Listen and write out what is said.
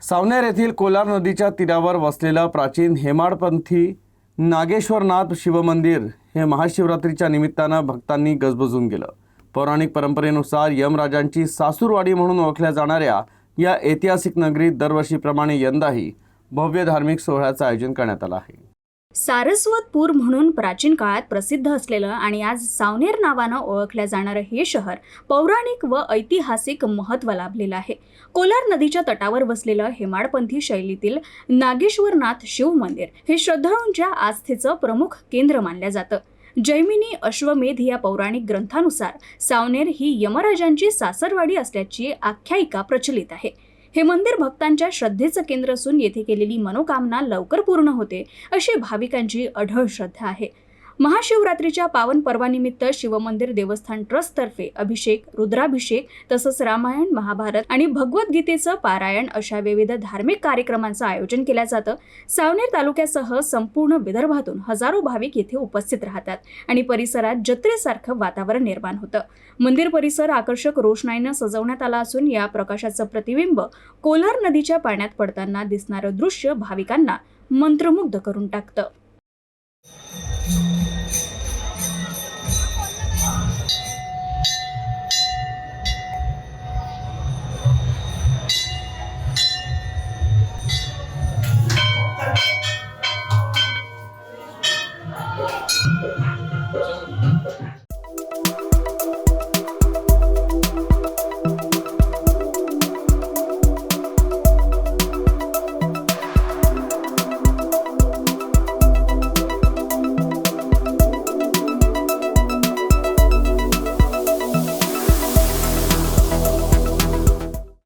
सावनेर येथील कोलार नदीच्या तीरावर वसलेलं प्राचीन हेमाडपंथी नागेश्वरनाथ शिवमंदिर हे महाशिवरात्रीच्या निमित्तानं भक्तांनी गजबजून गेलं। पौराणिक परंपरेनुसार यमराजांची सासूरवाडी म्हणून ओळखल्या जाणाऱ्या या ऐतिहासिक नगरीत दरवर्षीप्रमाणे यंदाही भव्य धार्मिक सोहळ्याचं आयोजन करण्यात आलं आहे। सारस्वतपूर म्हणून प्राचीन काळात प्रसिद्ध असलेलं आणि आज सावनेर नावानं ओळखल्या जाणारं हे शहर पौराणिक व ऐतिहासिक महत्त्व लाभलेलं आहे। कोलार नदीच्या तटावर वसलेलं हेमाडपंथी शैलीतील नागेश्वरनाथ शिव मंदिर हे श्रद्धाळूंच्या आस्थेचं प्रमुख केंद्र मानलं जातं। जैमिनी अश्वमेध या पौराणिक ग्रंथानुसार सावनेर ही यमराजांची सासरवाडी असल्याची आख्यायिका प्रचलित आहे। हे मंदिर भक्तांच्या श्रद्धेचं केंद्र असून येथे केलेली मनोकामना लवकर पूर्ण होते अशी भाविकांची अढळ श्रद्धा आहे। महाशिवरात्रीच्या पावन पर्वानिमित्त शिवमंदिर देवस्थान ट्रस्टतर्फे अभिषेक, रुद्राभिषेक तसंच रामायण, महाभारत आणि भगवद्गीतेचं पारायण अशा विविध धार्मिक कार्यक्रमांचं आयोजन केलं जातं। सावनेर तालुक्यासह संपूर्ण विदर्भातून हजारो भाविक येथे उपस्थित राहतात आणि परिसरात जत्रेसारखं वातावरण निर्माण होतं। मंदिर परिसर आकर्षक रोषणाईनं सजवण्यात आला असून या प्रकाशाचं प्रतिबिंब कोलार नदीच्या पाण्यात पडताना दिसणारं दृश्य भाविकांना मंत्रमुग्ध करून टाकतं।